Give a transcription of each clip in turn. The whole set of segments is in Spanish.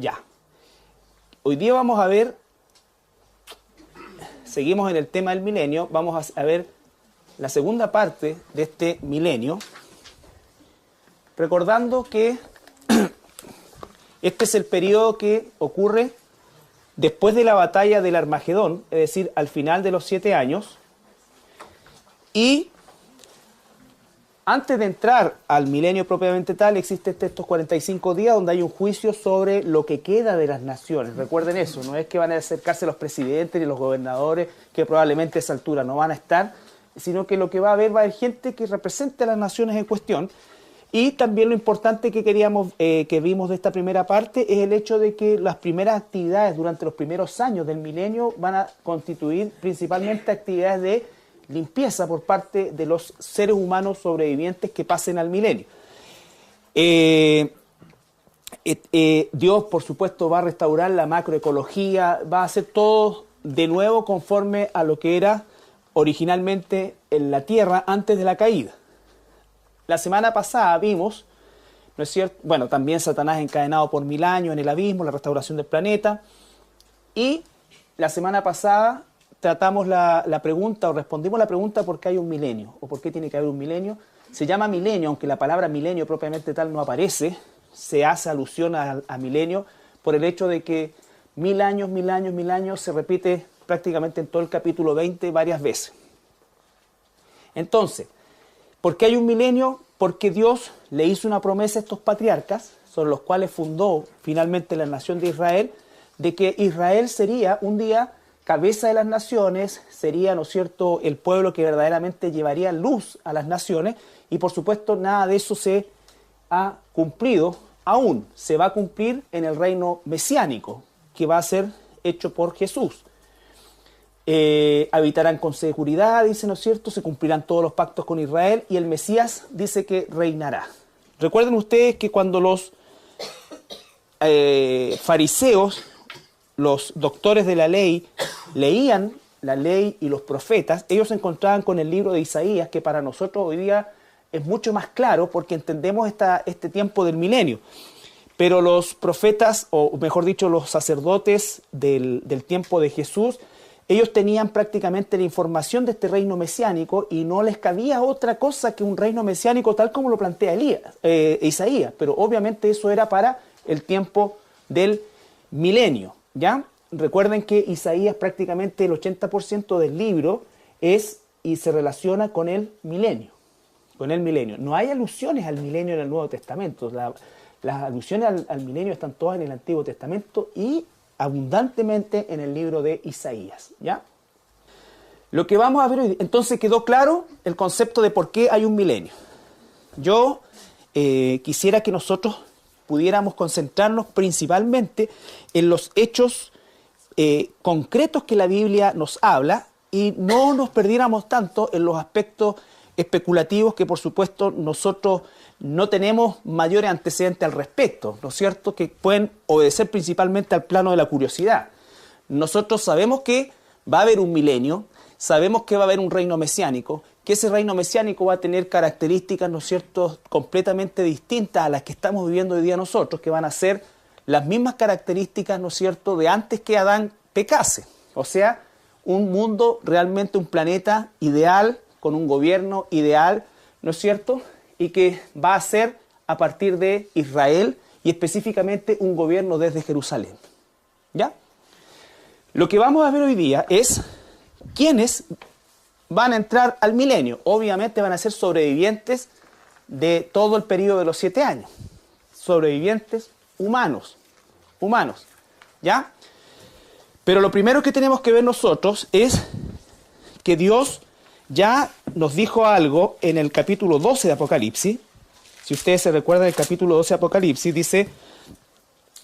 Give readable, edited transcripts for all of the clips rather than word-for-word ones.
Ya. Hoy día vamos a ver, seguimos en el tema del milenio, vamos a ver la segunda parte de este milenio, recordando que este es el periodo que ocurre después de la batalla del Armagedón, es decir, al final de los 7 años, y antes de entrar al milenio propiamente tal, existen estos 45 días donde hay un juicio sobre lo que queda de las naciones. Recuerden eso, no es que van a acercarse los presidentes ni los gobernadores, que probablemente a esa altura no van a estar, sino que lo que va a haber gente que represente a las naciones en cuestión. Y también lo importante que que vimos de esta primera parte es el hecho de que las primeras actividades durante los primeros años del milenio van a constituir principalmente actividades de limpieza por parte de los seres humanos sobrevivientes que pasen al milenio. Dios, por supuesto, va a restaurar la macroecología, va a hacer todo de nuevo conforme a lo que era originalmente en la tierra antes de la caída. La semana pasada vimos, ¿no es cierto? Bueno, también Satanás encadenado por 1000 años en el abismo, la restauración del planeta. Y la semana pasada tratamos la pregunta, o respondimos la pregunta por qué hay un milenio, o por qué tiene que haber un milenio. Se llama milenio, aunque la palabra milenio propiamente tal no aparece, se hace alusión a milenio por el hecho de que 1000 años, 1000 años, 1000 años se repite prácticamente en todo el capítulo 20 varias veces. Entonces, ¿por qué hay un milenio? Porque Dios le hizo una promesa a estos patriarcas, sobre los cuales fundó finalmente la nación de Israel, de que Israel sería un día cabeza de las naciones, sería, ¿no es cierto?, el pueblo que verdaderamente llevaría luz a las naciones, y por supuesto nada de eso se ha cumplido aún. Se va a cumplir en el reino mesiánico, que va a ser hecho por Jesús. Habitarán con seguridad, dice, ¿no es cierto?, se cumplirán todos los pactos con Israel, y el Mesías dice que reinará. Recuerden ustedes que cuando los fariseos, los doctores de la ley, leían la ley y los profetas, ellos se encontraban con el libro de Isaías, que para nosotros hoy día es mucho más claro porque entendemos este tiempo del milenio. Pero los profetas, o mejor dicho, los sacerdotes del tiempo de Jesús, ellos tenían prácticamente la información de este reino mesiánico y no les cabía otra cosa que un reino mesiánico tal como lo plantea Isaías. Pero obviamente eso era para el tiempo del milenio, ¿ya? Recuerden que Isaías prácticamente el 80% del libro es y se relaciona con el milenio. Con el milenio. No hay alusiones al milenio en el Nuevo Testamento. Las alusiones al milenio están todas en el Antiguo Testamento y abundantemente en el libro de Isaías, ¿ya? Lo que vamos a ver hoy, entonces quedó claro el concepto de por qué hay un milenio. Yo quisiera que nosotros pudiéramos concentrarnos principalmente en los hechos concretos que la Biblia nos habla y no nos perdiéramos tanto en los aspectos especulativos que por supuesto nosotros no tenemos mayores antecedentes al respecto, ¿no es cierto?, que pueden obedecer principalmente al plano de la curiosidad. Nosotros sabemos que va a haber un milenio, sabemos que va a haber un reino mesiánico, que ese reino mesiánico va a tener características, ¿no es cierto?, completamente distintas a las que estamos viviendo hoy día nosotros, que van a ser las mismas características, ¿no es cierto?, de antes que Adán pecase. O sea, un mundo realmente, un planeta ideal, con un gobierno ideal, ¿no es cierto?, y que va a ser a partir de Israel y específicamente un gobierno desde Jerusalén. ¿Ya? Lo que vamos a ver hoy día es quiénes van a entrar al milenio. Obviamente van a ser sobrevivientes de todo el periodo de los 7 años. Sobrevivientes humanos. ¿Ya? Pero lo primero que tenemos que ver nosotros es que Dios ya nos dijo algo en el capítulo 12 de Apocalipsis. Si ustedes se recuerdan, el capítulo 12 de Apocalipsis dice,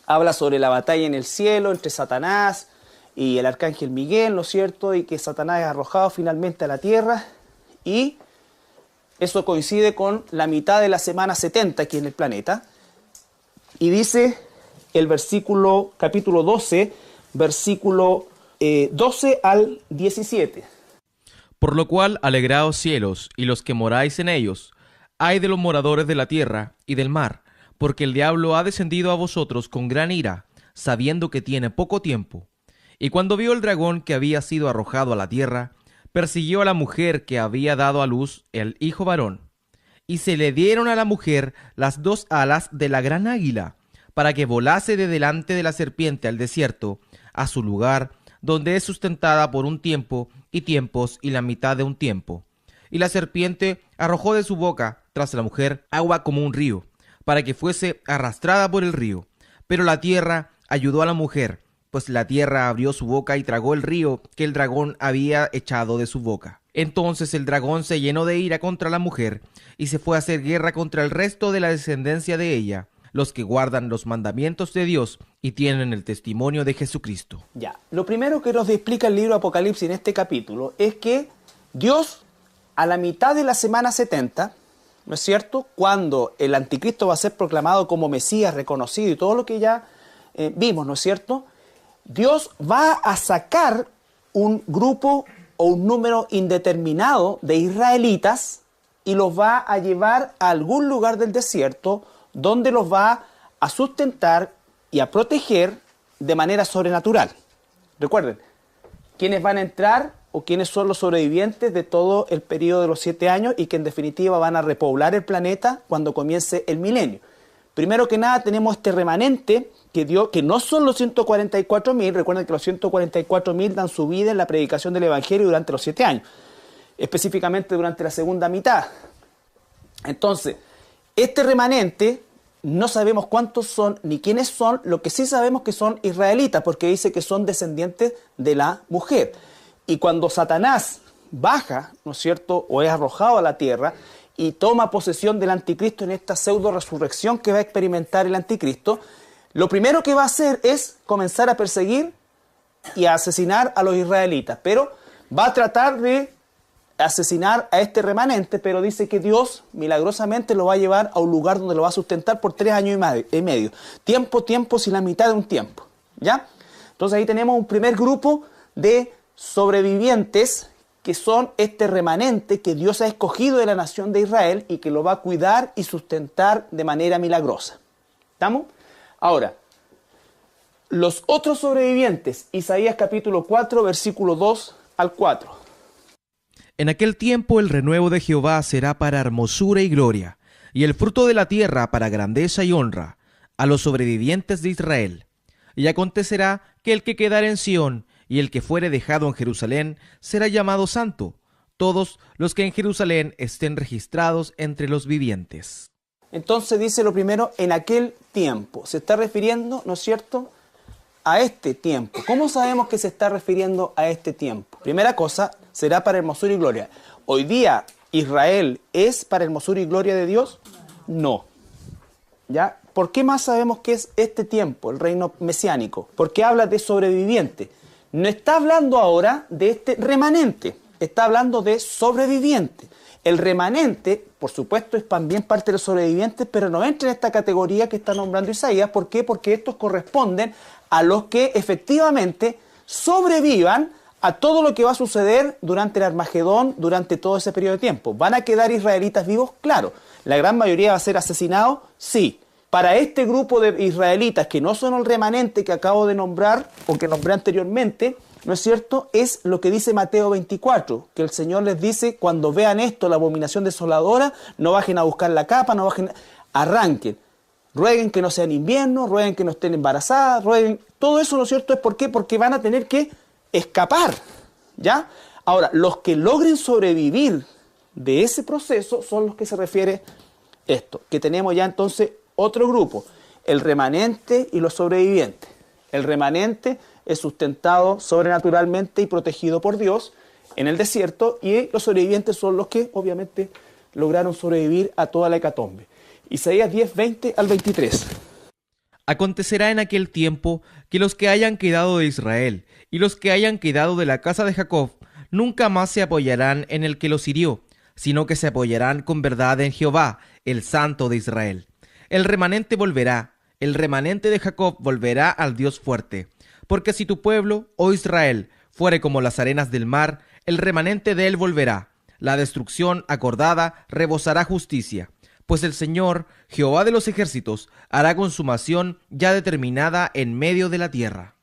habla sobre la batalla en el cielo entre Satanás y el arcángel Miguel, ¿no es cierto?, y que Satanás es arrojado finalmente a la tierra, y eso coincide con la mitad de la semana 70 aquí en el planeta, y dice el capítulo 12, versículo 12 al 17. Por lo cual, alegraos cielos, y los que moráis en ellos. Ay de los moradores de la tierra y del mar, porque el diablo ha descendido a vosotros con gran ira, sabiendo que tiene poco tiempo. Y cuando vio el dragón que había sido arrojado a la tierra, persiguió a la mujer que había dado a luz el hijo varón. Y se le dieron a la mujer las 2 alas de la gran águila, para que volase de delante de la serpiente al desierto, a su lugar, donde es sustentada por un tiempo y tiempos y la mitad de un tiempo. Y la serpiente arrojó de su boca tras la mujer agua como un río, para que fuese arrastrada por el río. Pero la tierra ayudó a la mujer, pues la tierra abrió su boca y tragó el río que el dragón había echado de su boca. Entonces el dragón se llenó de ira contra la mujer y se fue a hacer guerra contra el resto de la descendencia de ella, los que guardan los mandamientos de Dios y tienen el testimonio de Jesucristo. Ya, lo primero que nos explica el libro de Apocalipsis en este capítulo es que Dios, a la mitad de la semana 70, ¿no es cierto?, cuando el anticristo va a ser proclamado como Mesías reconocido y todo lo que ya vimos, ¿no es cierto?, Dios va a sacar un grupo o un número indeterminado de israelitas y los va a llevar a algún lugar del desierto donde los va a sustentar y a proteger de manera sobrenatural. Recuerden, ¿quiénes van a entrar o quiénes son los sobrevivientes de todo el periodo de los 7 años y que en definitiva van a repoblar el planeta cuando comience el milenio? Primero que nada tenemos este remanente que no son los 144.000, recuerden que los 144.000 dan su vida en la predicación del Evangelio durante los 7 años, específicamente durante la segunda mitad. Entonces, este remanente no sabemos cuántos son ni quiénes son, lo que sí sabemos que son israelitas, porque dice que son descendientes de la mujer. Y cuando Satanás baja, ¿no es cierto?, o es arrojado a la tierra y toma posesión del anticristo en esta pseudo resurrección que va a experimentar el anticristo, lo primero que va a hacer es comenzar a perseguir y a asesinar a los israelitas, pero va a tratar de asesinar a este remanente, pero dice que Dios milagrosamente lo va a llevar a un lugar donde lo va a sustentar por 3 años y medio. Tiempo, sin la mitad de un tiempo, ¿ya? Entonces ahí tenemos un primer grupo de sobrevivientes que son este remanente que Dios ha escogido de la nación de Israel y que lo va a cuidar y sustentar de manera milagrosa. ¿Estamos? Ahora, los otros sobrevivientes, Isaías capítulo 4, versículo 2 al 4. En aquel tiempo el renuevo de Jehová será para hermosura y gloria, y el fruto de la tierra para grandeza y honra, a los sobrevivientes de Israel. Y acontecerá que el que quedare en Sión y el que fuere dejado en Jerusalén será llamado santo, todos los que en Jerusalén estén registrados entre los vivientes. Entonces dice lo primero, en aquel tiempo. Se está refiriendo, ¿no es cierto?, a este tiempo. ¿Cómo sabemos que se está refiriendo a este tiempo? Primera cosa, será para hermosura y gloria. ¿Hoy día Israel es para hermosura y gloria de Dios? No. ¿Ya? ¿Por qué más sabemos que es este tiempo, el reino mesiánico? Porque habla de sobreviviente. No está hablando ahora de este remanente, está hablando de sobreviviente. El remanente, por supuesto, es también parte de los sobrevivientes, pero no entra en esta categoría que está nombrando Isaías. ¿Por qué? Porque estos corresponden a los que efectivamente sobrevivan a todo lo que va a suceder durante el Armagedón, durante todo ese periodo de tiempo. ¿Van a quedar israelitas vivos? Claro. ¿La gran mayoría va a ser asesinado? Sí. Para este grupo de israelitas que no son el remanente que acabo de nombrar, o que nombré anteriormente, ¿no es cierto?, es lo que dice Mateo 24, que el Señor les dice, cuando vean esto, la abominación desoladora, no bajen a buscar la capa, no bajen, arranquen. Rueguen que no sea en invierno, rueguen que no estén embarazadas, rueguen. Todo eso, ¿no es cierto?, ¿es por qué? Porque van a tener que escapar, ¿ya? Ahora, los que logren sobrevivir de ese proceso son los que se refiere esto, que tenemos ya entonces otro grupo, el remanente y los sobrevivientes. El remanente es sustentado sobrenaturalmente y protegido por Dios en el desierto, y los sobrevivientes son los que obviamente lograron sobrevivir a toda la hecatombe. Isaías 10, 20 al 23. Acontecerá en aquel tiempo que los que hayan quedado de Israel y los que hayan quedado de la casa de Jacob nunca más se apoyarán en el que los hirió, sino que se apoyarán con verdad en Jehová, el Santo de Israel. El remanente volverá, el remanente de Jacob volverá al Dios fuerte. Porque si tu pueblo, oh Israel, fuere como las arenas del mar, el remanente de él volverá. La destrucción acordada rebosará justicia. pues el Señor, Jehová de los ejércitos, hará consumación ya determinada en medio de la tierra.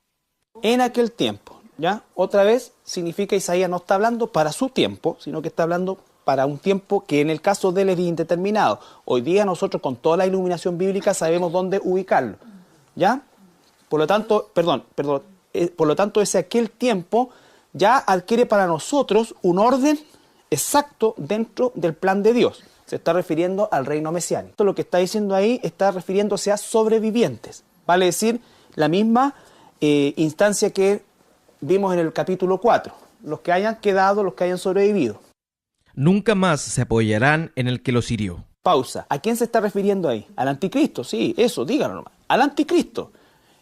En aquel tiempo, ¿ya? Otra vez significa Isaías no está hablando para su tiempo, sino que está hablando para un tiempo que en el caso de él es indeterminado. Hoy día nosotros con toda la iluminación bíblica sabemos dónde ubicarlo, ¿ya? Por lo tanto, por lo tanto ese aquel tiempo ya adquiere para nosotros un orden exacto dentro del plan de Dios. Se está refiriendo al reino mesiánico. Lo que está diciendo ahí está refiriéndose a sobrevivientes. Vale decir, la misma instancia que vimos en el capítulo 4. Los que hayan quedado, los que hayan sobrevivido. Nunca más se apoyarán en el que los hirió. Pausa. ¿A quién se está refiriendo ahí? Al anticristo, sí, eso, díganlo nomás. Al anticristo.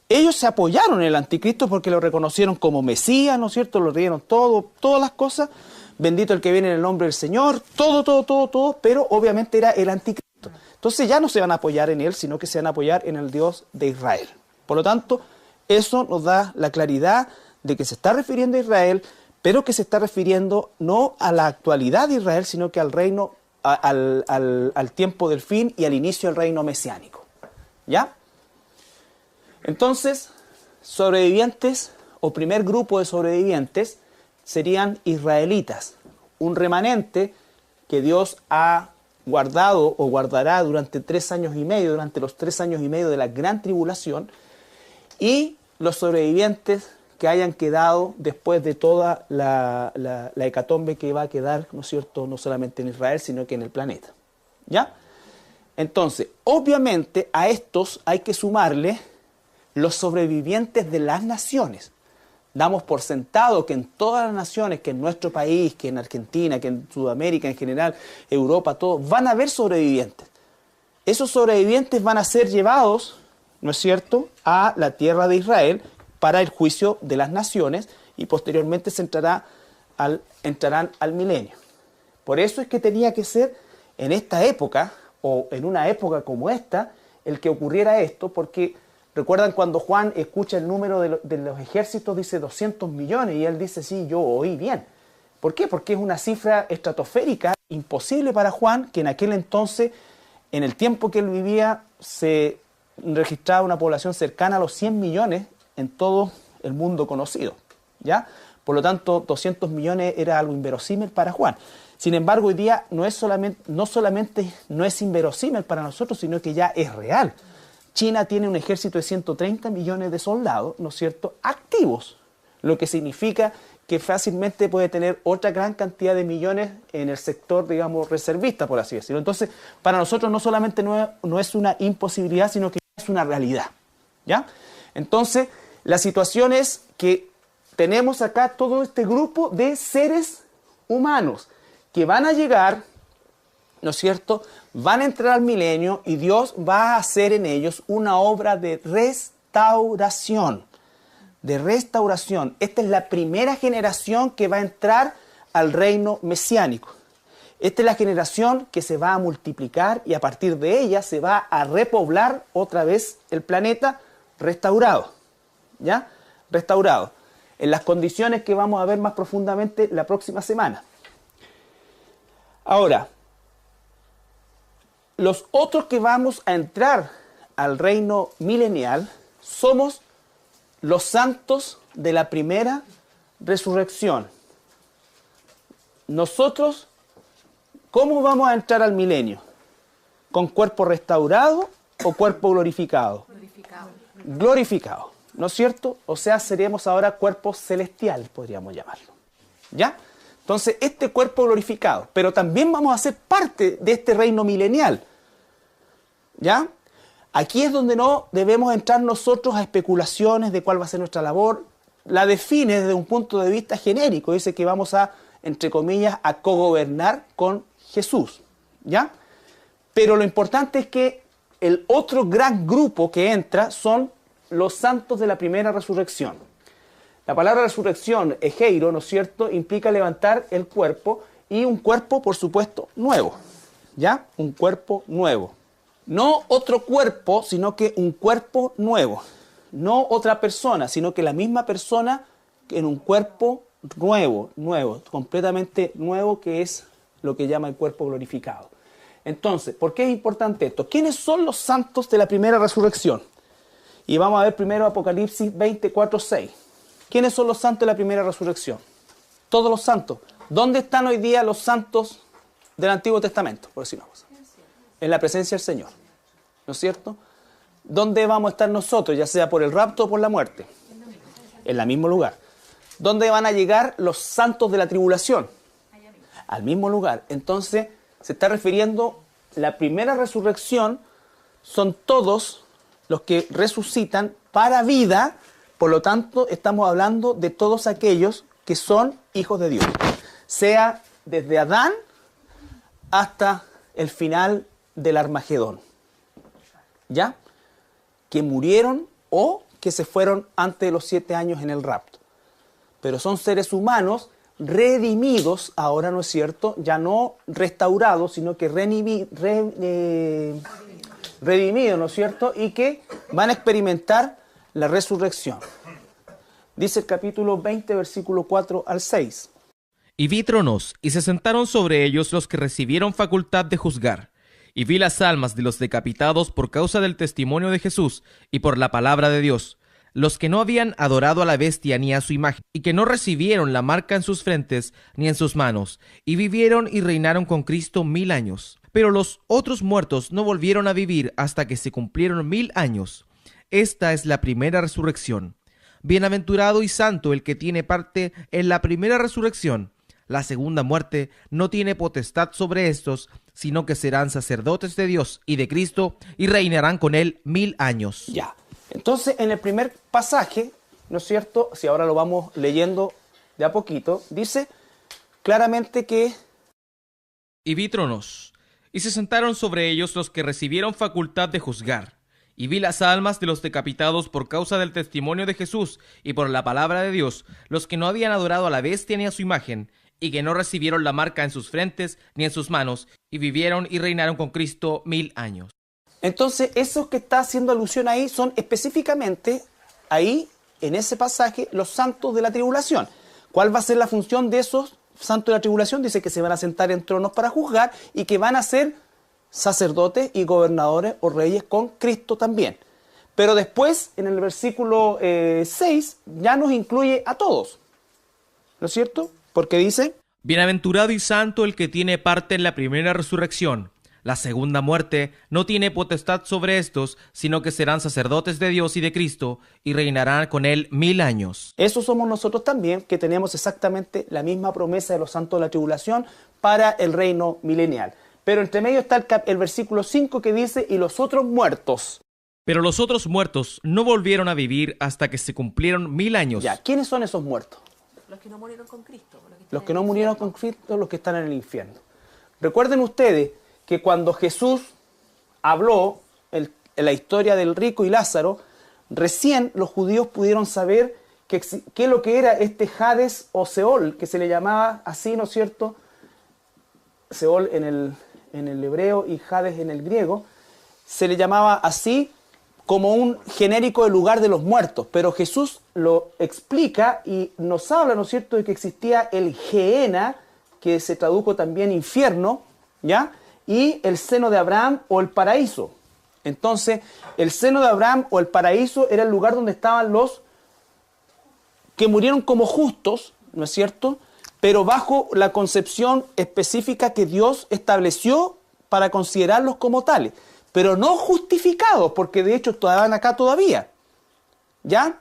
Ellos se apoyaron en el anticristo porque lo reconocieron como Mesías, ¿no es cierto? Lo dieron todas las cosas. Bendito el que viene en el nombre del Señor. Todo, pero obviamente era el anticristo. Entonces ya no se van a apoyar en él, sino que se van a apoyar en el Dios de Israel. Por lo tanto, eso nos da la claridad de que se está refiriendo a Israel, pero que se está refiriendo no a la actualidad de Israel, sino que al reino, al tiempo del fin y al inicio del reino mesiánico. ¿Ya? Entonces, sobrevivientes o primer grupo de sobrevivientes serían israelitas, un remanente que Dios ha guardado o guardará durante 3 años y medio, durante los 3 años y medio de la gran tribulación, y los sobrevivientes que hayan quedado después de toda la hecatombe que va a quedar, ¿no es cierto?, no solamente en Israel, sino que en el planeta. ¿Ya? Entonces, obviamente a estos hay que sumarle los sobrevivientes de las naciones. Damos por sentado que en todas las naciones, que en nuestro país, que en Argentina, que en Sudamérica en general, Europa, todo, van a haber sobrevivientes. Esos sobrevivientes van a ser llevados, ¿no es cierto?, a la tierra de Israel para el juicio de las naciones y posteriormente se entrarán al milenio. Por eso es que tenía que ser en esta época, o en una época como esta, el que ocurriera esto, porque recuerdan cuando Juan escucha el número de los ejércitos, dice 200 millones, y él dice, sí, yo oí bien. ¿Por qué? Porque es una cifra estratosférica, imposible para Juan, que en aquel entonces, en el tiempo que él vivía, se registraba una población cercana a los 100 millones en todo el mundo conocido, ¿ya? Por lo tanto, 200 millones era algo inverosímil para Juan. Sin embargo, hoy día no solamente no es inverosímil para nosotros, sino que ya es real. China tiene un ejército de 130 millones de soldados, ¿no es cierto?, activos, lo que significa que fácilmente puede tener otra gran cantidad de millones en el sector, digamos, reservista, por así decirlo. Entonces, para nosotros no solamente no es una imposibilidad, sino que es una realidad, ¿ya? Entonces, la situación es que tenemos acá todo este grupo de seres humanos que van a llegar, ¿no es cierto?, van a entrar al milenio y Dios va a hacer en ellos una obra de restauración. Esta es la primera generación que va a entrar al reino mesiánico. Esta es la generación que se va a multiplicar y a partir de ella se va a repoblar otra vez el planeta restaurado. ¿Ya? Restaurado. En las condiciones que vamos a ver más profundamente la próxima semana. Ahora, los otros que vamos a entrar al reino milenial somos los santos de la primera resurrección. Nosotros, ¿cómo vamos a entrar al milenio? ¿Con cuerpo restaurado o cuerpo glorificado? Glorificado, ¿no es cierto? O sea, seríamos ahora cuerpos celestiales, podríamos llamarlo. ¿Ya? Entonces, este cuerpo glorificado, pero también vamos a ser parte de este reino milenial. ¿Ya? Aquí es donde no debemos entrar nosotros a especulaciones de cuál va a ser nuestra labor. La define desde un punto de vista genérico. Dice que vamos a, entre comillas, a cogobernar con Jesús. ¿Ya? Pero lo importante es que el otro gran grupo que entra son los santos de la primera resurrección. La palabra resurrección, egeiro, ¿no es cierto?, implica levantar el cuerpo y un cuerpo, por supuesto, nuevo. ¿Ya? Un cuerpo nuevo. No otro cuerpo, sino que un cuerpo nuevo. No otra persona, sino que la misma persona en un cuerpo nuevo, completamente nuevo, que es lo que llama el cuerpo glorificado. Entonces, ¿por qué es importante esto? ¿Quiénes son los santos de la primera resurrección? Y vamos a ver primero Apocalipsis 24:6. ¿Quiénes son los santos de la primera resurrección? Todos los santos. ¿Dónde están hoy día los santos del Antiguo Testamento? Por decir una cosa. En la presencia del Señor. ¿No es cierto? ¿Dónde vamos a estar nosotros, ya sea por el rapto o por la muerte? En el mismo lugar. ¿Dónde van a llegar los santos de la tribulación? Al mismo lugar. Entonces, se está refiriendo, la primera resurrección son todos los que resucitan para vida. Por lo tanto, estamos hablando de todos aquellos que son hijos de Dios. Sea desde Adán hasta el final del Armagedón. ¿Ya? Que murieron o que se fueron antes de los 7 años en el rapto. Pero son seres humanos redimidos, ahora, ¿no es cierto? Ya no restaurados, sino que redimidos, ¿no es cierto? Y que van a experimentar la resurrección. Dice el capítulo 20, versículo 4 al 6. Y vi tronos, y se sentaron sobre ellos los que recibieron facultad de juzgar. Y vi las almas de los decapitados por causa del testimonio de Jesús y por la palabra de Dios, los que no habían adorado a la bestia ni a su imagen, y que no recibieron la marca en sus frentes ni en sus manos, y vivieron y reinaron con Cristo 1000 años. Pero los otros muertos no volvieron a vivir hasta que se cumplieron 1000 años. Esta es la primera resurrección. Bienaventurado y santo el que tiene parte en la primera resurrección. La segunda muerte no tiene potestad sobre estos, sino que serán sacerdotes de Dios y de Cristo, y reinarán con él 1000 años. Ya. Entonces, en el primer pasaje, ¿no es cierto? Si ahora lo vamos leyendo de a poquito, dice claramente que... Y vi tronos, y se sentaron sobre ellos los que recibieron facultad de juzgar. Y vi las almas de los decapitados por causa del testimonio de Jesús y por la palabra de Dios, los que no habían adorado a la bestia ni a su imagen, y que no recibieron la marca en sus frentes ni en sus manos, y vivieron y reinaron con Cristo 1000 años. Entonces, esos que está haciendo alusión ahí son específicamente, ahí, en ese pasaje, los santos de la tribulación. ¿Cuál va a ser la función de esos santos de la tribulación? Dice que se van a sentar en tronos para juzgar y que van a ser sacerdotes y gobernadores o reyes con Cristo también. Pero después, en el versículo 6, ya nos incluye a todos. ¿No es cierto? Porque dice... Bienaventurado y santo el que tiene parte en la primera resurrección. La segunda muerte no tiene potestad sobre estos, sino que serán sacerdotes de Dios y de Cristo, y reinarán con él 1000 años. Eso somos nosotros también, que tenemos exactamente la misma promesa de los santos de la tribulación para el reino milenial. Pero entre medio está el versículo 5 que dice, y los otros muertos. Pero los otros muertos no volvieron a vivir hasta que se cumplieron 1000 años. Ya, ¿quiénes son esos muertos? Los que no murieron con Cristo. Los que no murieron con Cristo, los que están en el infierno. Recuerden ustedes que cuando Jesús habló en la historia del rico y Lázaro, recién los judíos pudieron saber qué es lo que era este Hades o Seol, que se le llamaba así, ¿no es cierto? Seol en el hebreo y Hades en el griego, se le llamaba así como un genérico del lugar de los muertos, pero Jesús lo explica y nos habla, ¿no es cierto?, de que existía el Gehenna, que se tradujo también infierno, ¿ya?, y el seno de Abraham o el paraíso. Entonces, el seno de Abraham o el paraíso era el lugar donde estaban los que murieron como justos, ¿no es cierto?, pero bajo la concepción específica que Dios estableció para considerarlos como tales, pero no justificados, porque de hecho estaban acá todavía, ¿ya?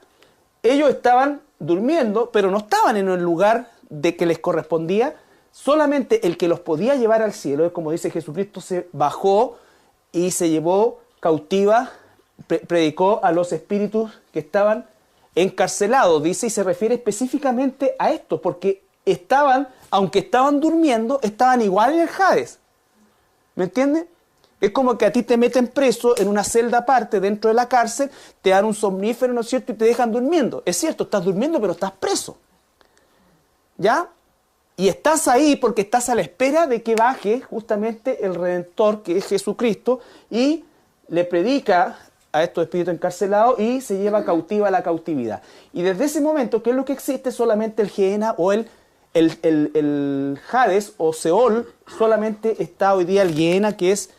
Ellos estaban durmiendo, pero no estaban en el lugar de que les correspondía. Solamente el que los podía llevar al cielo, es como dice Jesucristo, se bajó y se llevó cautiva, predicó a los espíritus que estaban encarcelados, dice, y se refiere específicamente a esto, porque estaban, aunque estaban durmiendo, estaban igual en el Hades. ¿Me entiendes? Es como que a ti te meten preso en una celda aparte dentro de la cárcel, te dan un somnífero, ¿no es cierto?, y te dejan durmiendo. Es cierto, estás durmiendo, pero estás preso. ¿Ya? Y estás ahí porque estás a la espera de que baje justamente el Redentor, que es Jesucristo, y le predica a estos espíritus encarcelados y se lleva cautiva la cautividad. Y desde ese momento, ¿qué es lo que existe? Solamente el Gehenna o el El Hades o Seol solamente está hoy día el Gehenna, que es,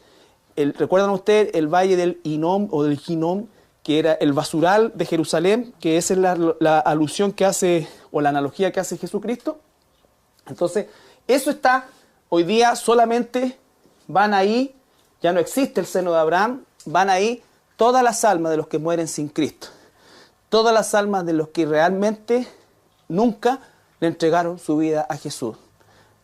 ¿recuerdan ustedes el valle del Hinnom o del Hinnom, que era el basural de Jerusalén, que esa es la alusión que hace, o la analogía que hace Jesucristo? Entonces, eso está, hoy día solamente van ahí, ya no existe el seno de Abraham, van ahí todas las almas de los que mueren sin Cristo. Todas las almas de los que realmente nunca le entregaron su vida a Jesús.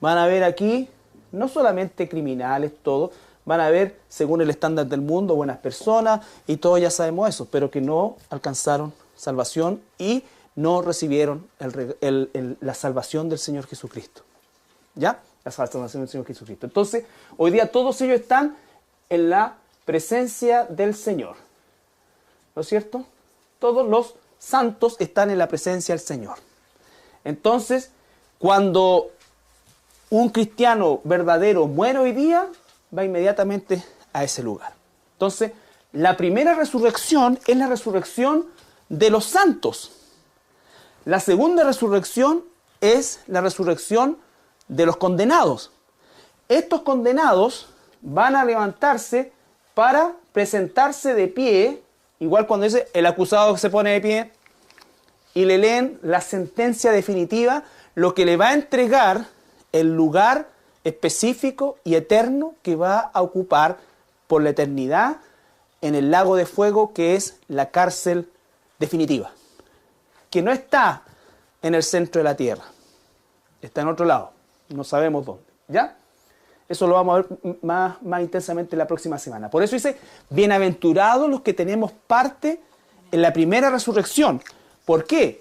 Van a ver aquí, no solamente criminales, todos, van a ver, según el estándar del mundo, buenas personas, y todos ya sabemos eso, pero que no alcanzaron salvación y no recibieron la salvación del Señor Jesucristo. ¿Ya? La salvación del Señor Jesucristo. Entonces, hoy día todos ellos están en la presencia del Señor. ¿No es cierto? Todos los santos están en la presencia del Señor. Entonces, cuando un cristiano verdadero muere hoy día, va inmediatamente a ese lugar. Entonces, la primera resurrección es la resurrección de los santos. La segunda resurrección es la resurrección de los condenados. Estos condenados van a levantarse para presentarse de pie, igual cuando dice el acusado se pone de pie, y le leen la sentencia definitiva, lo que le va a entregar el lugar específico y eterno que va a ocupar por la eternidad en el lago de fuego, que es la cárcel definitiva, que no está en el centro de la tierra, está en otro lado, no sabemos dónde, ¿ya? Eso lo vamos a ver más intensamente la próxima semana. Por eso dice, bienaventurados los que tenemos parte en la primera resurrección. ¿Por qué?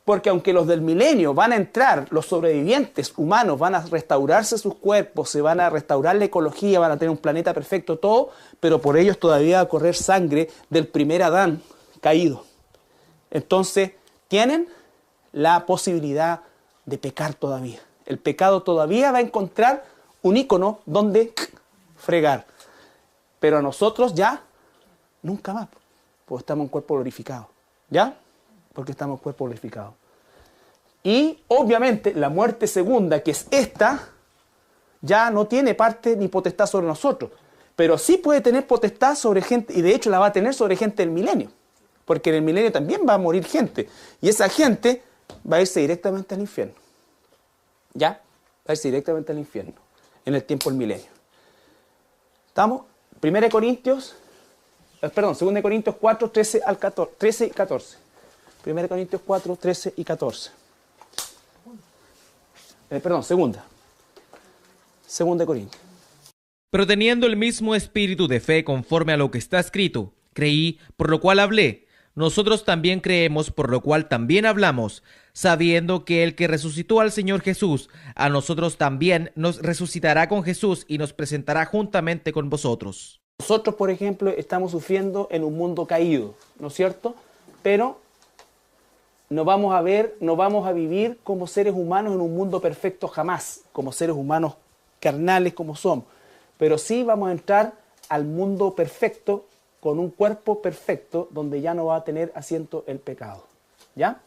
Porque aunque los del milenio van a entrar, los sobrevivientes humanos van a restaurarse sus cuerpos, se van a restaurar la ecología, van a tener un planeta perfecto, todo, pero por ellos todavía va a correr sangre del primer Adán caído. Entonces, tienen la posibilidad de pecar todavía. El pecado todavía va a encontrar un ícono donde fregar. Pero a nosotros ya, nunca más, porque estamos en cuerpo glorificado. ¿Ya? Porque estamos en cuerpo glorificado. Y obviamente la muerte segunda, que es esta, ya no tiene parte ni potestad sobre nosotros. Pero sí puede tener potestad sobre gente, y de hecho la va a tener sobre gente del milenio. Porque en el milenio también va a morir gente. Y esa gente va a irse directamente al infierno. ¿Ya? Va a irse directamente al infierno. En el tiempo del milenio. ¿Estamos? 2 Corintios 4, 13 y 14. 1 Corintios 4, 13 y 14. Segunda Corintios. Pero teniendo el mismo espíritu de fe conforme a lo que está escrito, creí, por lo cual hablé. Nosotros también creemos, por lo cual también hablamos, sabiendo que el que resucitó al Señor Jesús, a nosotros también nos resucitará con Jesús y nos presentará juntamente con vosotros. Nosotros, por ejemplo, estamos sufriendo en un mundo caído, ¿no es cierto? Pero no vamos a vivir como seres humanos en un mundo perfecto jamás, como seres humanos carnales como somos. Pero sí vamos a entrar al mundo perfecto, con un cuerpo perfecto, donde ya no va a tener asiento el pecado. ¿Ya?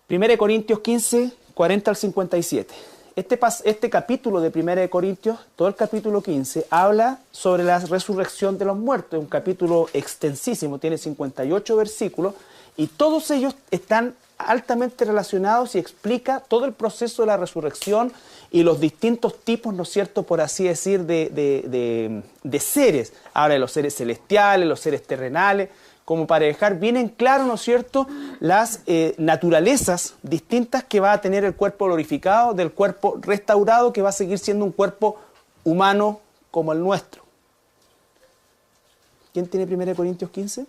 1 Corintios 15, 40 al 57. Este capítulo de 1 Corintios, todo el capítulo 15, habla sobre la resurrección de los muertos. Es un capítulo extensísimo, tiene 58 versículos, y todos ellos están altamente relacionados y explica todo el proceso de la resurrección y los distintos tipos, ¿no es cierto?, por así decir, de seres. Habla de los seres celestiales, los seres terrenales, como para dejar bien en claro, ¿no es cierto?, las naturalezas distintas que va a tener el cuerpo glorificado del cuerpo restaurado, que va a seguir siendo un cuerpo humano como el nuestro. ¿Quién tiene 1 Corintios 15?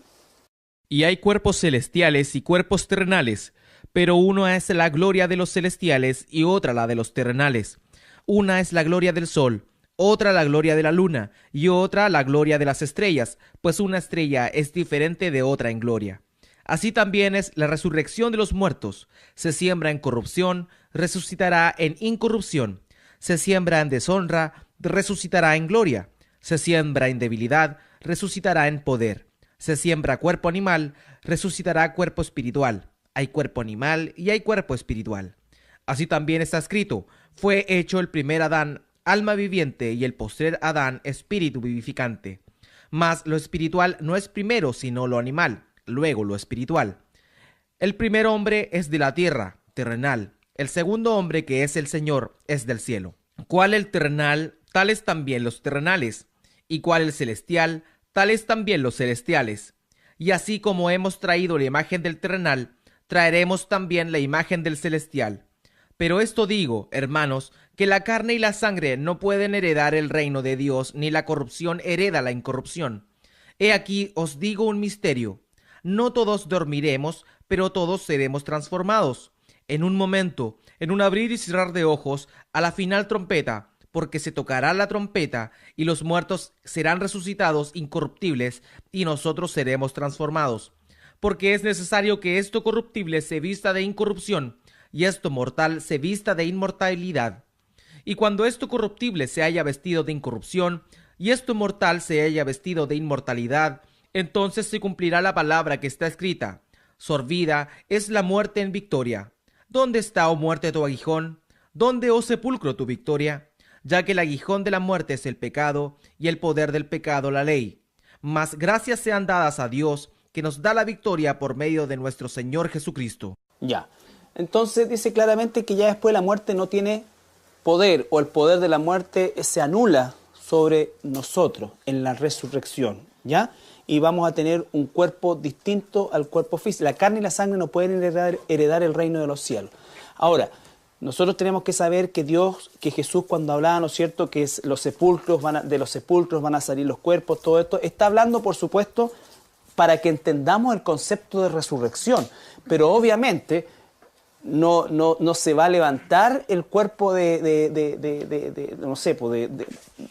Y hay cuerpos celestiales y cuerpos terrenales, pero una es la gloria de los celestiales y otra la de los terrenales. Una es la gloria del sol, otra la gloria de la luna y otra la gloria de las estrellas, pues una estrella es diferente de otra en gloria. Así también es la resurrección de los muertos. Se siembra en corrupción, resucitará en incorrupción. Se siembra en deshonra, resucitará en gloria. Se siembra en debilidad, resucitará en poder. Se siembra cuerpo animal, resucitará cuerpo espiritual. Hay cuerpo animal y hay cuerpo espiritual. Así también está escrito: fue hecho el primer Adán alma viviente y el postrer Adán espíritu vivificante. Mas lo espiritual no es primero sino lo animal, luego lo espiritual. El primer hombre es de la tierra, terrenal. El segundo hombre, que es el Señor, es del cielo. Cuál el terrenal, tales también los terrenales. Y cuál el celestial, tales también los celestiales. Y así como hemos traído la imagen del terrenal, traeremos también la imagen del celestial. Pero esto digo, hermanos, que la carne y la sangre no pueden heredar el reino de Dios, ni la corrupción hereda la incorrupción. He aquí os digo un misterio: no todos dormiremos, pero todos seremos transformados. En un momento, en un abrir y cerrar de ojos, a la final trompeta, porque se tocará la trompeta, y los muertos serán resucitados incorruptibles, y nosotros seremos transformados. Porque es necesario que esto corruptible se vista de incorrupción, y esto mortal se vista de inmortalidad. Y cuando esto corruptible se haya vestido de incorrupción, y esto mortal se haya vestido de inmortalidad, entonces se cumplirá la palabra que está escrita: sorbida es la muerte en victoria. ¿Dónde está, oh muerte, tu aguijón? ¿Dónde, oh sepulcro, tu victoria? Ya que el aguijón de la muerte es el pecado, y el poder del pecado la ley. Mas gracias sean dadas a Dios, que nos da la victoria por medio de nuestro Señor Jesucristo. Ya. Entonces dice claramente que ya después la muerte no tiene poder, o el poder de la muerte se anula sobre nosotros en la resurrección, ¿ya? Y vamos a tener un cuerpo distinto al cuerpo físico. La carne y la sangre no pueden heredar el reino de los cielos. Ahora, nosotros tenemos que saber que Jesús, cuando hablaba, ¿no es cierto?, que los sepulcros de los sepulcros van a salir los cuerpos, todo esto, está hablando, por supuesto, para que entendamos el concepto de resurrección. Pero obviamente no se va a levantar el cuerpo no sé,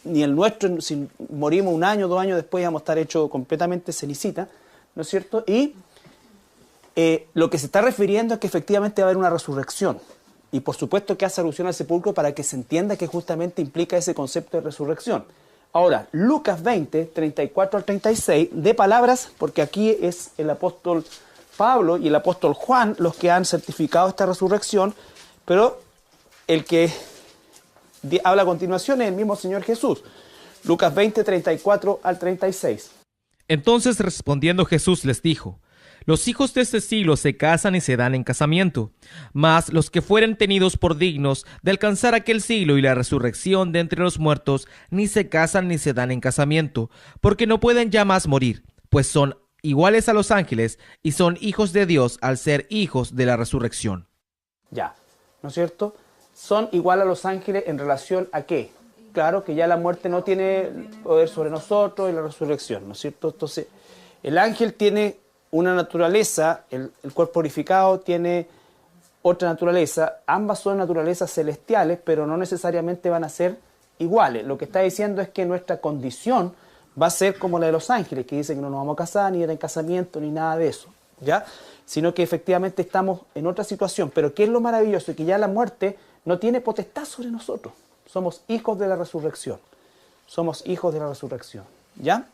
ni el nuestro. Si morimos 1 año, 2 años después, vamos a estar hechos completamente cenicita, ¿no es cierto? Y lo que se está refiriendo es que efectivamente va a haber una resurrección. Y por supuesto que hace alusión al sepulcro para que se entienda que justamente implica ese concepto de resurrección. Ahora, Lucas 20, 34 al 36, de palabras, porque aquí es el apóstol Pablo y el apóstol Juan los que han certificado esta resurrección, pero el que habla a continuación es el mismo Señor Jesús. Lucas 20, 34 al 36. Entonces respondiendo Jesús les dijo: los hijos de este siglo se casan y se dan en casamiento, mas los que fueren tenidos por dignos de alcanzar aquel siglo y la resurrección de entre los muertos, ni se casan ni se dan en casamiento, porque no pueden ya más morir, pues son iguales a los ángeles y son hijos de Dios al ser hijos de la resurrección. Ya, ¿no es cierto? Son igual a los ángeles en relación a ¿qué? Claro que ya la muerte no tiene poder sobre nosotros y la resurrección, ¿no es cierto? Entonces, el ángel tiene una naturaleza, el cuerpo glorificado tiene otra naturaleza, ambas son naturalezas celestiales, pero no necesariamente van a ser iguales. Lo que está diciendo es que nuestra condición va a ser como la de los ángeles, que dicen que no nos vamos a casar, ni ir en casamiento, ni nada de eso, ¿ya? Sino que efectivamente estamos en otra situación. Pero ¿qué es lo maravilloso? Que ya la muerte no tiene potestad sobre nosotros. Somos hijos de la resurrección. Somos hijos de la resurrección, ¿ya?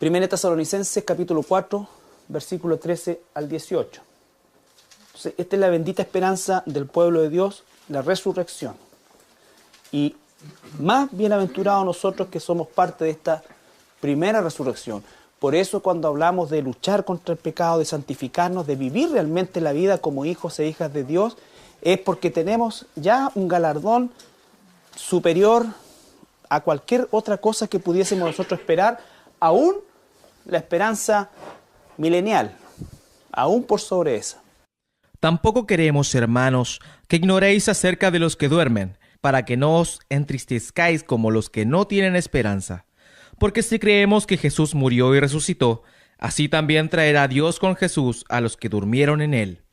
1 Tesalonicenses capítulo 4, versículo 13 al 18. Entonces, esta es la bendita esperanza del pueblo de Dios, la resurrección. Y más bienaventurados nosotros que somos parte de esta primera resurrección. Por eso cuando hablamos de luchar contra el pecado, de santificarnos, de vivir realmente la vida como hijos e hijas de Dios, es porque tenemos ya un galardón superior a cualquier otra cosa que pudiésemos nosotros esperar, aún la esperanza milenial, aún por sobre esa. Tampoco queremos, hermanos, que ignoréis acerca de los que duermen, para que no os entristezcáis como los que no tienen esperanza. Porque si creemos que Jesús murió y resucitó, así también traerá Dios con Jesús a los que durmieron en él.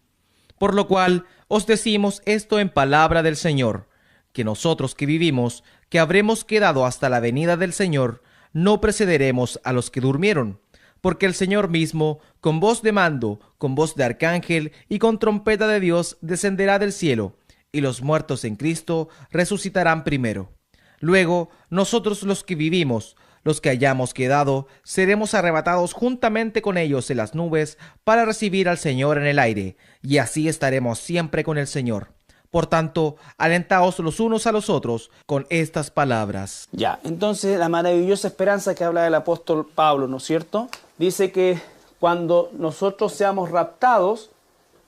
Por lo cual os decimos esto en palabra del Señor, que nosotros que vivimos, que habremos quedado hasta la venida del Señor, no precederemos a los que durmieron. Porque el Señor mismo, con voz de mando, con voz de arcángel y con trompeta de Dios, descenderá del cielo, y los muertos en Cristo resucitarán primero. Luego, nosotros los que vivimos, los que hayamos quedado, seremos arrebatados juntamente con ellos en las nubes para recibir al Señor en el aire, y así estaremos siempre con el Señor. Por tanto, alentaos los unos a los otros con estas palabras. Ya, entonces la maravillosa esperanza que habla el apóstol Pablo, ¿no es cierto? Dice que cuando nosotros seamos raptados,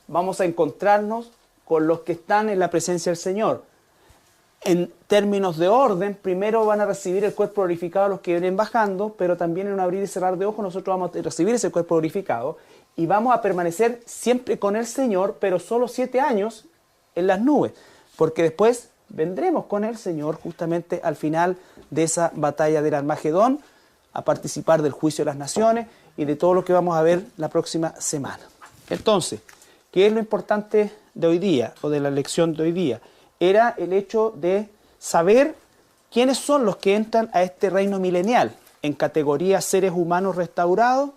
vamos a encontrarnos con los que están en la presencia del Señor. En términos de orden, primero van a recibir el cuerpo glorificado los que vienen bajando, pero también en un abrir y cerrar de ojos nosotros vamos a recibir ese cuerpo glorificado y vamos a permanecer siempre con el Señor, pero solo 7 años en las nubes, porque después vendremos con el Señor justamente al final de esa batalla del Armagedón, a participar del juicio de las naciones y de todo lo que vamos a ver la próxima semana. Entonces, ¿qué es lo importante de hoy día o de la lección de hoy día? Era el hecho de saber quiénes son los que entran a este reino milenial. En categoría seres humanos restaurados,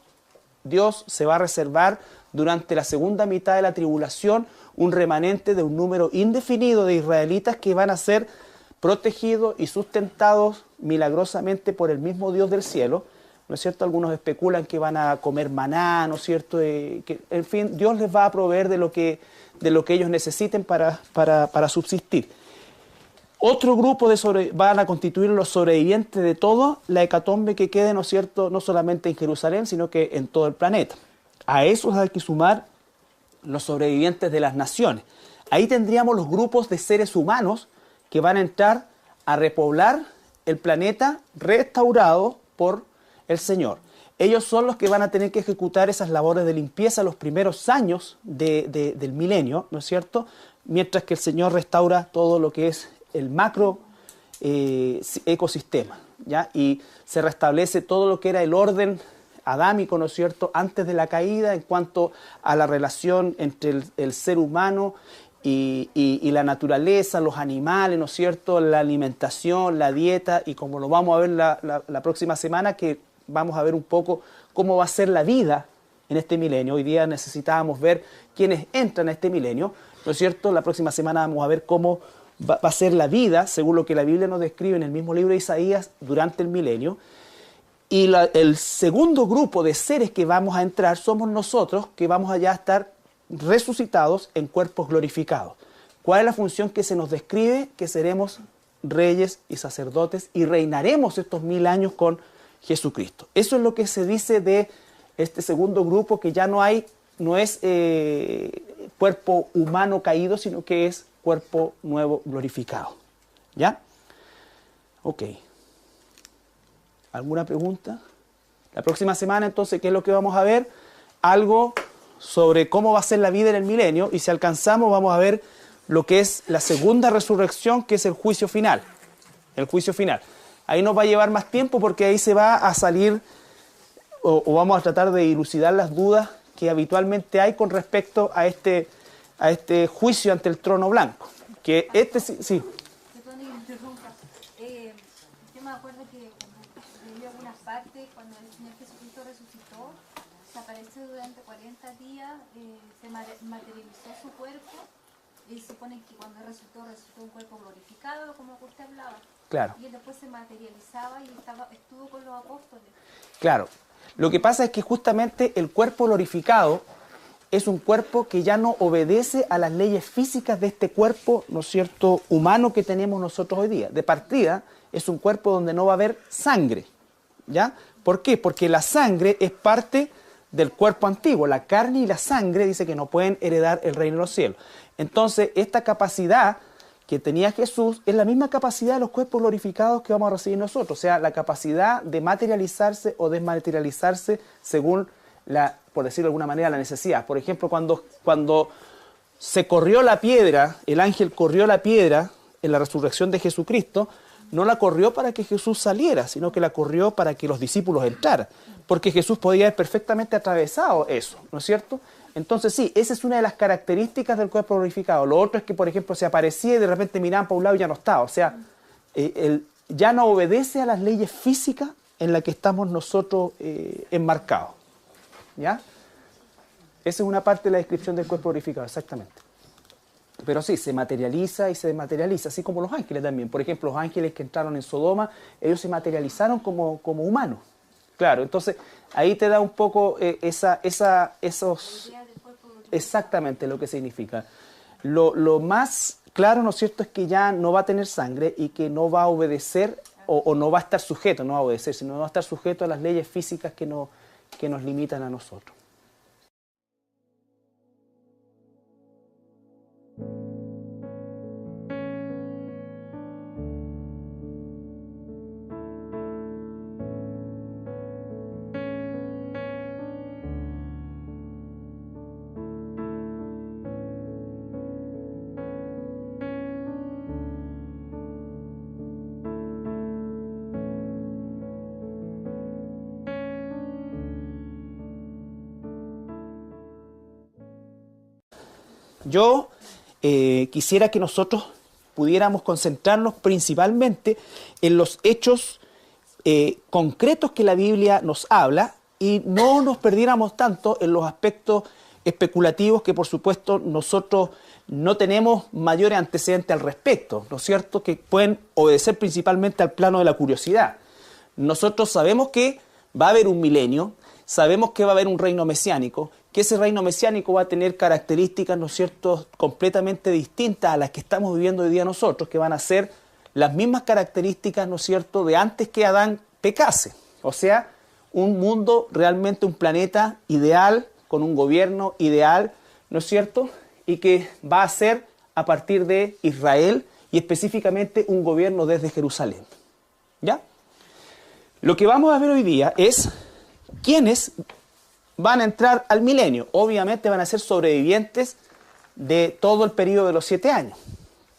Dios se va a reservar durante la segunda mitad de la tribulación un remanente de un número indefinido de israelitas que van a ser protegidos y sustentados milagrosamente por el mismo Dios del cielo, ¿no es cierto? Algunos especulan que van a comer maná, ¿no es cierto? Que, en fin, Dios les va a proveer de lo que ellos necesiten para subsistir. Otro grupo van a constituir los sobrevivientes de toda la hecatombe que quede, ¿no es cierto?, no solamente en Jerusalén, sino que en todo el planeta. A esos hay que sumar los sobrevivientes de las naciones. Ahí tendríamos los grupos de seres humanos que van a entrar a repoblar el planeta restaurado por el Señor. Ellos son los que van a tener que ejecutar esas labores de limpieza los primeros años del milenio, ¿no es cierto?, mientras que el Señor restaura todo lo que es el macro ecosistema, ¿ya? Y se restablece todo lo que era el orden adámico, ¿no es cierto?, antes de la caída en cuanto a la relación entre el ser humano y la naturaleza, los animales, ¿no es cierto?, la alimentación, la dieta, y como lo vamos a ver la próxima semana, que vamos a ver un poco cómo va a ser la vida en este milenio. Hoy día necesitábamos ver quiénes entran a este milenio, ¿no es cierto? La próxima semana vamos a ver cómo va a ser la vida, según lo que la Biblia nos describe en el mismo libro de Isaías, durante el milenio. Y el segundo grupo de seres que vamos a entrar somos nosotros, que vamos allá a estar resucitados en cuerpos glorificados. ¿Cuál es la función que se nos describe? Que seremos reyes y sacerdotes y reinaremos estos 1000 años con Jesucristo. Eso es lo que se dice de este segundo grupo, que ya no es cuerpo humano caído, sino que es cuerpo nuevo glorificado. ¿Ya? Ok. ¿Alguna pregunta? La próxima semana, entonces, ¿qué es lo que vamos a ver? Algo sobre cómo va a ser la vida en el milenio, y si alcanzamos vamos a ver lo que es la segunda resurrección, que es el juicio final. El juicio final. Ahí nos va a llevar más tiempo porque ahí se va a salir o vamos a tratar de dilucidar las dudas que habitualmente hay con respecto a este juicio ante el trono blanco. Que sí. Perdón que me interrumpa. Yo me acuerdo que cuando leí algunas partes, cuando el Señor Jesucristo resucitó, se apareció durante 40 días, se materializó su cuerpo, y se supone que cuando resucitó un cuerpo glorificado, como usted hablaba. Claro. Y él después se materializaba y estuvo con los apóstoles. Claro. Lo que pasa es que justamente el cuerpo glorificado es un cuerpo que ya no obedece a las leyes físicas de este cuerpo, ¿no es cierto?, humano que tenemos nosotros hoy día. De partida, es un cuerpo donde no va a haber sangre, ¿ya? ¿Por qué? Porque la sangre es parte del cuerpo antiguo. La carne y la sangre dice que no pueden heredar el reino de los cielos. Entonces, esta capacidad que tenía Jesús es la misma capacidad de los cuerpos glorificados que vamos a recibir nosotros. O sea, la capacidad de materializarse o desmaterializarse según por decirlo de alguna manera, la necesidad. Por ejemplo, cuando se corrió la piedra, el ángel corrió la piedra en la resurrección de Jesucristo, no la corrió para que Jesús saliera, sino que la corrió para que los discípulos entraran, porque Jesús podía haber perfectamente atravesado eso, ¿no es cierto? Entonces sí, esa es una de las características del cuerpo glorificado. Lo otro es que, por ejemplo, se aparecía y de repente miraban para un lado y ya no estaba. O sea, ya no obedece a las leyes físicas en las que estamos nosotros enmarcados. ¿Ya? Esa es una parte de la descripción del cuerpo glorificado, exactamente. Pero sí, se materializa y se desmaterializa, así como los ángeles también. Por ejemplo, los ángeles que entraron en Sodoma, ellos se materializaron como humanos. Claro, entonces ahí te da un poco esos... Exactamente lo que significa. Lo más claro, ¿no es cierto?, es que ya no va a tener sangre y que no va a obedecer o no va a estar sujeto, no va a obedecer, sino va a estar sujeto a las leyes físicas que nos limitan a nosotros. Yo quisiera que nosotros pudiéramos concentrarnos principalmente en los hechos concretos que la Biblia nos habla y no nos perdiéramos tanto en los aspectos especulativos que por supuesto nosotros no tenemos mayores antecedentes al respecto, ¿no es cierto?, que pueden obedecer principalmente al plano de la curiosidad. Nosotros sabemos que va a haber un milenio, sabemos que va a haber un reino mesiánico, que ese reino mesiánico va a tener características, ¿no es cierto?, completamente distintas a las que estamos viviendo hoy día nosotros, que van a ser las mismas características, ¿no es cierto?, de antes que Adán pecase. O sea, un mundo realmente, un planeta ideal, con un gobierno ideal, ¿no es cierto?, y que va a ser a partir de Israel y específicamente un gobierno desde Jerusalén. ¿Ya? Lo que vamos a ver hoy día es quiénes van a entrar al milenio. Obviamente van a ser sobrevivientes de todo el periodo de los 7 años.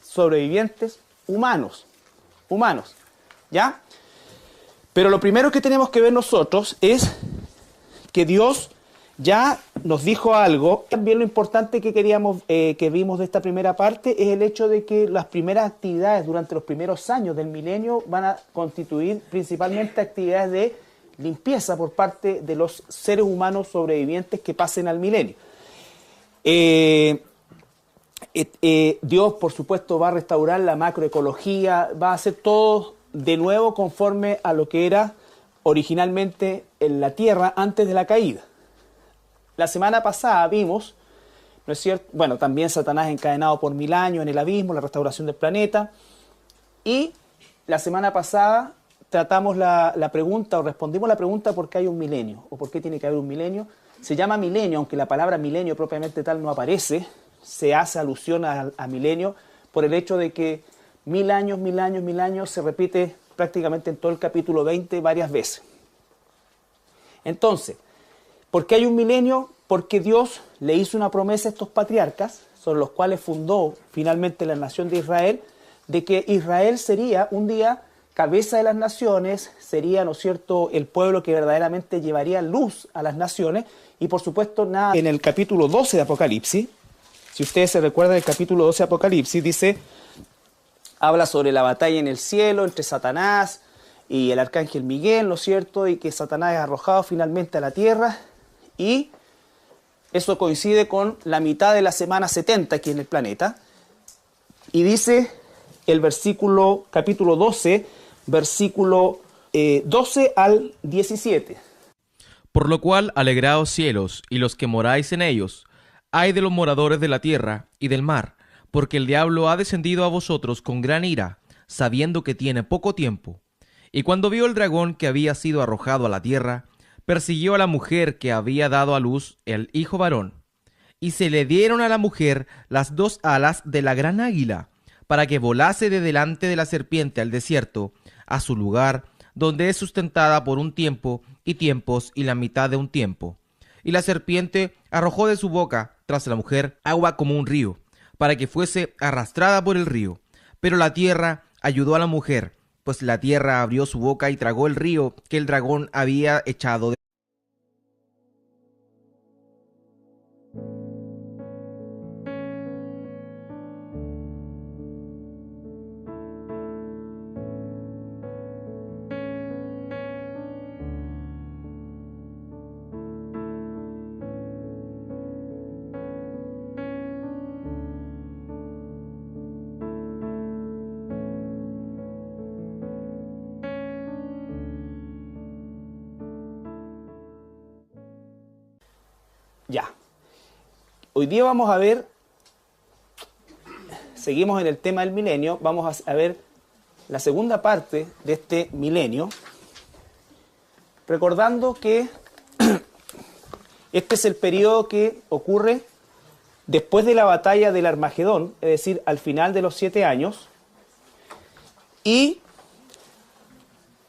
Sobrevivientes humanos. ¿Ya? Pero lo primero que tenemos que ver nosotros es que Dios ya nos dijo algo. También lo importante que vimos de esta primera parte es el hecho de que las primeras actividades durante los primeros años del milenio van a constituir principalmente actividades de limpieza por parte de los seres humanos sobrevivientes que pasen al milenio. Dios, por supuesto, va a restaurar la macroecología, va a hacer todo de nuevo conforme a lo que era originalmente en la tierra antes de la caída. La semana pasada vimos, ¿no es cierto?, bueno, también Satanás encadenado por 1000 años en el abismo, la restauración del planeta, y la semana pasada tratamos la pregunta, o respondimos la pregunta por qué hay un milenio, o por qué tiene que haber un milenio. Se llama milenio, aunque la palabra milenio propiamente tal no aparece, se hace alusión a milenio por el hecho de que 1000 años se repite prácticamente en todo el capítulo 20 varias veces. Entonces, ¿por qué hay un milenio? Porque Dios le hizo una promesa a estos patriarcas, sobre los cuales fundó finalmente la nación de Israel, de que Israel sería un día cabeza de las naciones, sería, ¿no es cierto?, el pueblo que verdaderamente llevaría luz a las naciones, y por supuesto nada. En el capítulo 12 de Apocalipsis, si ustedes se recuerdan, el capítulo 12 de Apocalipsis dice, habla sobre la batalla en el cielo entre Satanás y el arcángel Miguel, ¿no es cierto?, y que Satanás es arrojado finalmente a la tierra, y eso coincide con la mitad de la semana 70 aquí en el planeta, y dice el capítulo 12, versículo 12 al 17. Por lo cual, alegraos cielos, y los que moráis en ellos, ay de los moradores de la tierra y del mar, porque el diablo ha descendido a vosotros con gran ira, sabiendo que tiene poco tiempo. Y cuando vio el dragón que había sido arrojado a la tierra, persiguió a la mujer que había dado a luz el hijo varón. Y se le dieron a la mujer las 2 alas de la gran águila, para que volase de delante de la serpiente al desierto, a su lugar, donde es sustentada por un tiempo y tiempos y la mitad de un tiempo. Y la serpiente arrojó de su boca tras la mujer agua como un río, para que fuese arrastrada por el río. Pero la tierra ayudó a la mujer, pues la tierra abrió su boca y tragó el río que el dragón había echado. Ya. Hoy día vamos a ver seguimos en el tema del milenio. Vamos a ver la segunda parte de este milenio, recordando que este es el periodo que ocurre después de la batalla del Armagedón, es decir, al final de los 7 años, y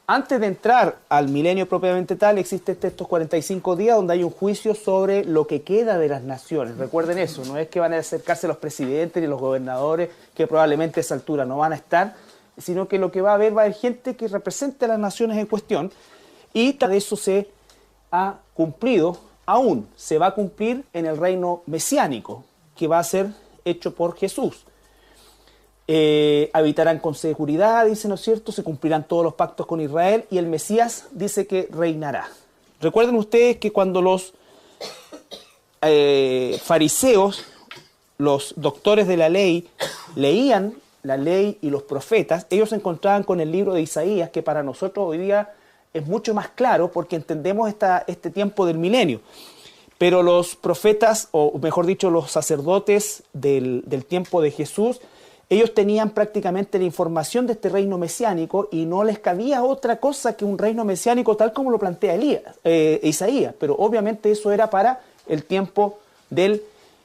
antes de entrar al milenio propiamente tal, existen estos 45 días donde hay un juicio sobre lo que queda de las naciones. Recuerden eso, no es que van a acercarse los presidentes ni los gobernadores, que probablemente a esa altura no van a estar, sino que lo que va a haber gente que represente a las naciones en cuestión, y de eso se ha cumplido, aún se va a cumplir en el reino mesiánico, que va a ser hecho por Jesús. Habitarán con seguridad, dice, ¿no es cierto? Se cumplirán todos los pactos con Israel y el Mesías dice que reinará. Recuerden ustedes que cuando los fariseos, los doctores de la ley, leían la ley y los profetas, ellos se encontraban con el libro de Isaías, que para nosotros hoy día es mucho más claro porque entendemos este tiempo del milenio. Pero los profetas, o mejor dicho, los sacerdotes del tiempo de Jesús, ellos tenían prácticamente la información de este reino mesiánico y no les cabía otra cosa que un reino mesiánico tal como lo plantea Isaías. Pero obviamente eso era para el tiempo del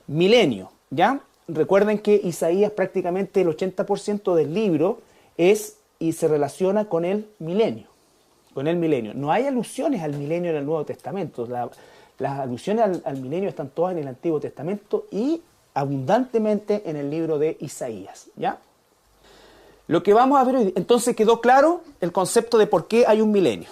milenio, ¿ya? Recuerden que Isaías prácticamente el 80% del libro es y se relaciona con el milenio. Con el milenio. No hay alusiones al milenio en el Nuevo Testamento. Las alusiones al milenio están todas en el Antiguo Testamento y abundantemente en el libro de Isaías, ¿ya? Lo que vamos a ver hoy, entonces quedó claro el concepto de por qué hay un milenio.